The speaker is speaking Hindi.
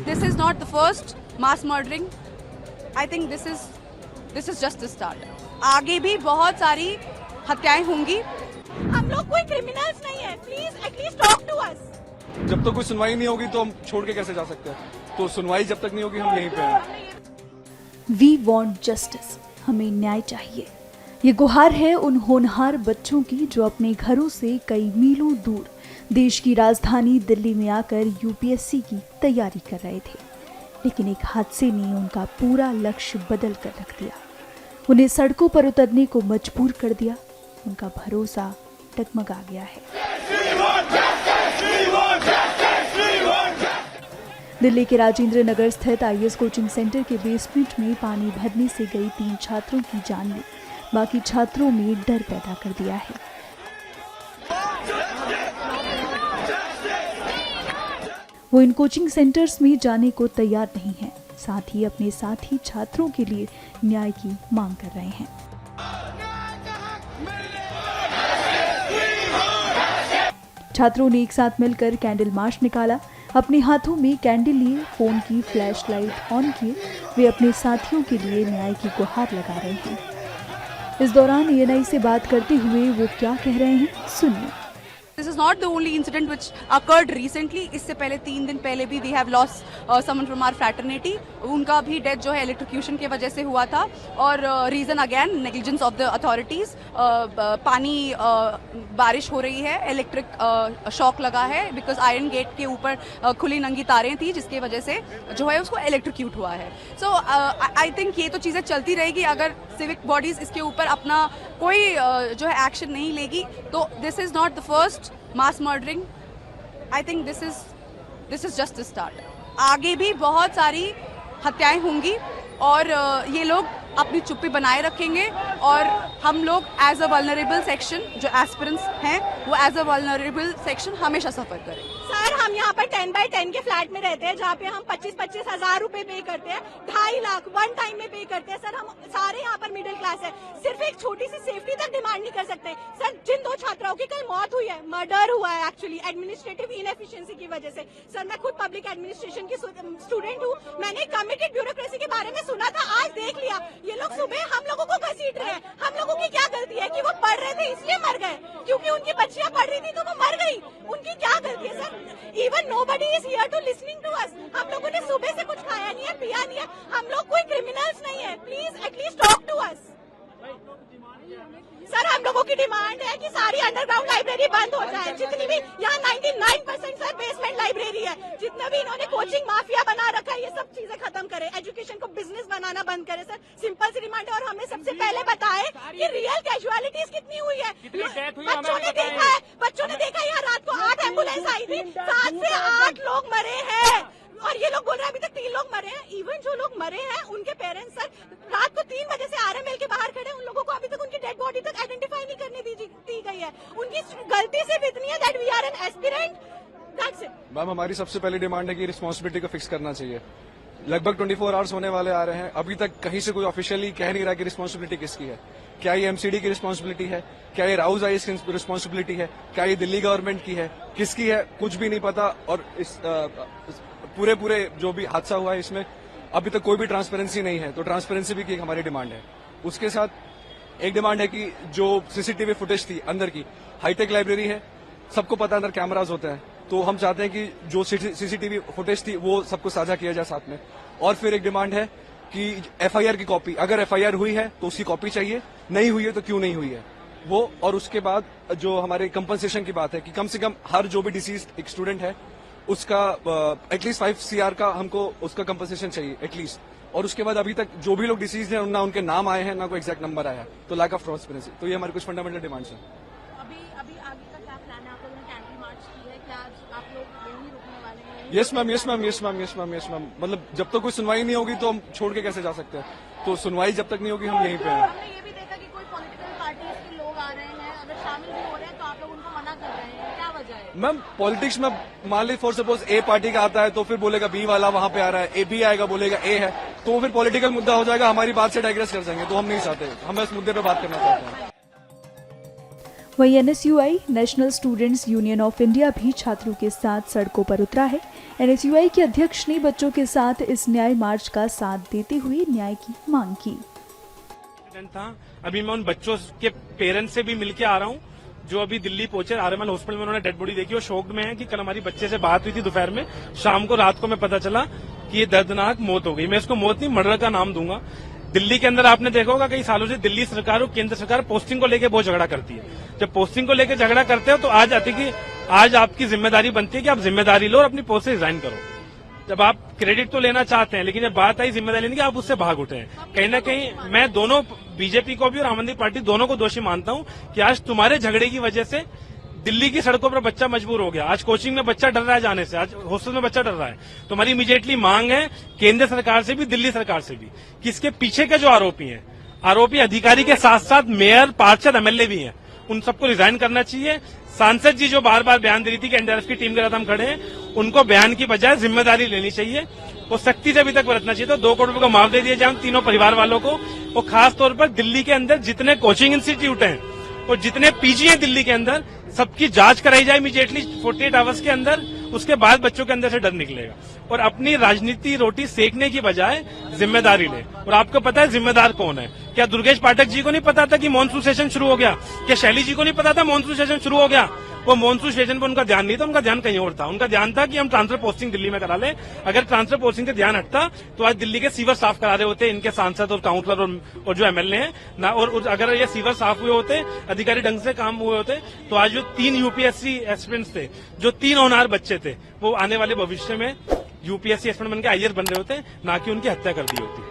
This is not the first mass murdering. I think this is just the start. आगे भी बहुत सारी हत्याएं होंगी. हम लोग कोई क्रिमिनल्स नहीं है. Please at least talk to us. जब तक कोई सुनवाई नहीं होगी तो हम छोड़ के कैसे जा सकते हैं. तो सुनवाई जब तक नहीं होगी हम यहीं पे हैं. We want justice. हमें न्याय चाहिए. ये गुहार है उन होनहार बच्चों की जो अपने घरों से कई मीलों दूर देश की राजधानी दिल्ली में आकर यूपीएससी की तैयारी कर रहे थे. लेकिन एक हादसे ने उनका पूरा लक्ष्य बदल कर रख दिया. उन्हें सड़कों पर उतरने को मजबूर कर दिया. उनका भरोसा डगमगा गया है. दिल्ली के राजेंद्र नगर स्थित आईएएस कोचिंग सेंटर के बेसमेंट में पानी भरने से गई 3 छात्रों की जान ने बाकी छात्रों में डर पैदा कर दिया है. वो इन कोचिंग सेंटर्स में जाने को तैयार नहीं हैं. साथ ही अपने साथी छात्रों के लिए न्याय की मांग कर रहे हैं. छात्रों ने एक साथ मिलकर कैंडल मार्च निकाला. अपने हाथों में कैंडल लिए, फोन की फ्लैश लाइट ऑन किए वे अपने साथियों के लिए न्याय की गुहार लगा रहे हैं. इस दौरान एएनआई से बात करते हुए वो क्या कह रहे हैं सुनिए. This is not the only incident which occurred recently. इससे पहले 3 दिन पहले भी we have lost someone from our fraternity. उनका भी डेथ जो है इलेक्ट्रोक्यूशन की वजह से हुआ था. और reason again negligence of the authorities. पानी बारिश हो रही है, इलेक्ट्रिक शॉक लगा है बिकॉज आयरन गेट के ऊपर खुली नंगी तारें थी जिसकी वजह से जो है उसको इलेक्ट्रोक्यूट हुआ है. सो आई थिंक ये तो चीज़ें चलती रहेगी अगर सिविक बॉडीज इसके ऊपर अपना कोई जो है एक्शन नहीं लेगी. तो this is not the first mass murdering. I think this is just the start. आगे भी बहुत सारी हत्याएं होंगी और ये लोग अपनी चुप्पी बनाए रखेंगे और हम लोग एज अ वल्नरेबल सेक्शन जो एस्पिरेंट्स हैं वो एज अ वल्नरेबल सेक्शन हमेशा सफर करें. सर हम यहाँ पर 10 बाय 10 के फ्लैट में रहते हैं जहाँ पे हम 25-25 हजार रुपए पे करते हैं. 2.5 लाख वन टाइम में पे करते हैं. सर हम सारे यहाँ पर मिडिल क्लास है. सिर्फ एक छोटी सी सेफ्टी तक डिमांड नहीं कर सकते. सर जिन 2 छात्राओं की कल मौत हुई है, मर्डर हुआ है एक्चुअली एडमिनिस्ट्रेटिव इनएफिशिएंसी की वजह से. सर मैं खुद पब्लिक एडमिनिस्ट्रेशन की स्टूडेंट हूँ. मैंने कमिटेड ब्यूरोक्रेसी के बारे में सुना था, आज देख लिया. ये लोग सुबह हम लोगों को घसीट रहे हैं. हम लोगों की क्या गलती है कि वो पढ़ रहे थे इसलिए मर गए? क्योंकि उनकी बच्चियां पढ़ रही थी तो वो मर गई. उनकी क्या गलती है sir? Even nobody is here to listening to us. हम लोगों ने सुबह से कुछ खाया नहीं है, पिया नहीं है. हम लोग कोई क्रिमिनल्स नहीं है. Please at least talk to us. Sir हम लोगों की डिमांड है कि सारी अंडरग्राउंड लाइब्रेरी बंद हो जाए. जितनी भी यहाँ 99% सर बेसमेंट लाइब्रेरी है. जितना भी इन्होंने कोचिंग माफिया बना रखा है ये सब चीजें खत्म करे. एजुकेशन को बिजनेस बनाना बंद करे. सर सिंपल सी डिमांड है. और हमें सबसे पहले बताए कि रियल कैजुअलिटीज कितनी हुई है. बच्चों ने देखा यहाँ रात को 8 एम्बुलेंस आई थी. 7 से 8 लोग मरे हैं और ये लोग बोल रहे हैं अभी तक 3 लोग मरे हैं. इवन जो लोग मरे हैं उनके पेरेंट्स सर रात को 3 बजे से आरएमएल के बाहर खड़े. उन लोगों को अभी तक उनकी डेड बॉडी तक आइडेंटिफाई नहीं करने दी गई है. उनकी गलती सिर्फ इतनी है that we are an aspirant. That's it. Ma'am हमारी सबसे पहली डिमांड है कि रिस्पॉन्सिबिलिटी को फिक्स करना चाहिए. लगभग 24 आवर्स होने वाले आ रहे हैं, अभी तक कहीं से कोई ऑफिशियली कह नहीं रहा कि रिस्पॉन्सिबिलिटी किसकी है. क्या ये एमसीडी की रिस्पॉन्सिबिलिटी है? क्या ये राउज आईएएस की रिस्पॉन्सिबिलिटी है? क्या ये दिल्ली गवर्नमेंट की है? किसकी है? कुछ भी नहीं पता. और इस पूरे जो भी हादसा हुआ है इसमें अभी तक कोई भी ट्रांसपेरेंसी नहीं है. तो ट्रांसपेरेंसी भी की एक हमारी डिमांड है. उसके साथ एक डिमांड है कि जो सीसीटीवी फुटेज थी अंदर की, हाईटेक लाइब्रेरी है, सबको पता अंदर कैमराज होते हैं. तो हम चाहते हैं कि जो सीसीटीवी फुटेज थी वो सबको साझा किया जाए साथ में. और फिर एक डिमांड है कि एफआईआर की कॉपी, अगर एफआईआर हुई है तो उसकी कॉपी चाहिए, नहीं हुई है तो क्यों नहीं हुई है वो. और उसके बाद जो हमारे कंपनसेशन की बात है कि कम से कम हर जो भी डिसीज एक स्टूडेंट है उसका एटलीस्ट 5 CR का हमको उसका कंपनसेशन चाहिए एटलीस्ट. और उसके बाद अभी तक जो भी लोग डिसीज हैं ना उनके नाम आए हैं ना कोई एग्जैक्ट नंबर आया है. तो लैक ऑफ ट्रांसपेरेंसी. तो ये हमारी कुछ फंडामेंटल डिमांड्स हैं. अभी आगे का क्या प्लान है? आप लोगों ने कैंडल मार्च की है, क्या आप लोग यहीं रुकने वाले हैं? Yes ma'am. मतलब जब तक कोई सुनवाई नहीं होगी तो हम छोड़ के कैसे जा सकते हैं. तो सुनवाई जब तक नहीं होगी हम यहीं पे हैं. हमने ये भी देखा कि कोई पॉलिटिकल पार्टीज के लोग आ रहे हैं, अगर शामिल भी हो रहे हैं तो आप लोग उनको मना कर रहे हैं. क्या वजह है? मैम पॉलिटिक्स में मान ली फॉर सपोज ए पार्टी का आता है तो फिर बोलेगा बी वाला वहां पे आ रहा है, ए बी आएगा बोलेगा ए है, तो फिर पॉलिटिकल मुद्दा हो जाएगा, हमारी बात से डाइग्रेस कर जाएंगे. तो हम नहीं चाहते. हम इस मुद्दे पे बात करना चाहते हैं. वहीं NSUI national students union of India भी छात्रों के साथ सड़कों पर उतरा है। NSUI के अध्यक्ष ने बच्चों के साथ इस न्याय मार्च का साथ देते हुए न्याय की मांग की। था अभी मैं उन बच्चों के पेरेंट्स से भी मिलके आ रहा हूँ जो अभी दिल्ली पहुंचे। RML हॉस्पिटल में उन्होंने डेड बॉडी देखी और शॉक्ड में है कि कल हमारी बच्चे से बात हुई थी दोपहर में, शाम को रात को मैं पता चला कि ये दर्दनाक मौत हो गई। मैं इसको मौत नहीं मर्डर का नाम दूंगा। दिल्ली के अंदर आपने देखा होगा कई सालों से दिल्ली सरकार और केंद्र सरकार पोस्टिंग को लेकर बहुत झगड़ा करती है। जब पोस्टिंग को लेकर झगड़ा करते हो तो आज आती कि आज आपकी जिम्मेदारी बनती है कि आप जिम्मेदारी लो और अपनी पोस्ट से रिजाइन करो। जब आप क्रेडिट तो लेना चाहते हैं लेकिन जब बात आई जिम्मेदारी लेने की आप उससे भाग उठे हैं। कहीं ना कहीं मैं दोनों बीजेपी को भी और आम आदमी पार्टी दोनों को दोषी मानता हूं कि आज तुम्हारे झगड़े की वजह से दिल्ली की सड़कों पर बच्चा मजबूर हो गया। आज कोचिंग में बच्चा डर रहा है जाने से, आज हॉस्टल में बच्चा डर रहा है। तो हमारी इमीडिएटली मांग है केंद्र सरकार से भी दिल्ली सरकार से भी कि इसके पीछे के जो आरोपी हैं, आरोपी अधिकारी के साथ साथ मेयर, पार्षद, MLA भी हैं, उन सबको रिजाइन करना चाहिए। सांसद जी जो बार बार बयान दे रही थी कि NDRF की टीम के साथ हम खड़े हैं, उनको बयान की बजाय जिम्मेदारी लेनी चाहिए। वो सख्ती से अभी तक बरतना चाहिए। तो 2 करोड़ रुपए को माफ दे दिए जाए उन तीनों परिवार वालों को। और खास तौर पर दिल्ली के अंदर जितने कोचिंग इंस्टीट्यूट हैं और जितने PG हैं दिल्ली के अंदर, सबकी जांच कराई जाए इमीडिएटली 48 आवर्स के अंदर। उसके बाद बच्चों के अंदर से डर निकलेगा और अपनी राजनीति रोटी सेकने की बजाय जिम्मेदारी ले। और आपको पता है जिम्मेदार कौन है? क्या दुर्गेश पाठक जी को नहीं पता था कि मॉनसून सेशन शुरू हो गया? क्या शैली जी को नहीं पता था मॉनसून सेशन शुरू हो गया? वो मॉनसून सेशन पर उनका ध्यान नहीं था, उनका ध्यान कहीं और था। उनका ध्यान था कि हम ट्रांसफर पोस्टिंग दिल्ली में करा लें। अगर ट्रांसफर पोस्टिंग से ध्यान हटता तो आज दिल्ली के सीवर साफ करा रहे होते इनके सांसद और काउंसलर और जो MLA हैं ना। और अगर ये सीवर साफ हुए होते, अधिकारी ढंग से काम हुए होते, तो आज जो 3 UPSC एस्पिरेंट्स थे, जो 3 होनहार बच्चे थे, वो आने वाले भविष्य में UPSC एस्पिरेंट बनकर IAS बन रहे होते, ना कि उनकी हत्या कर दी होती।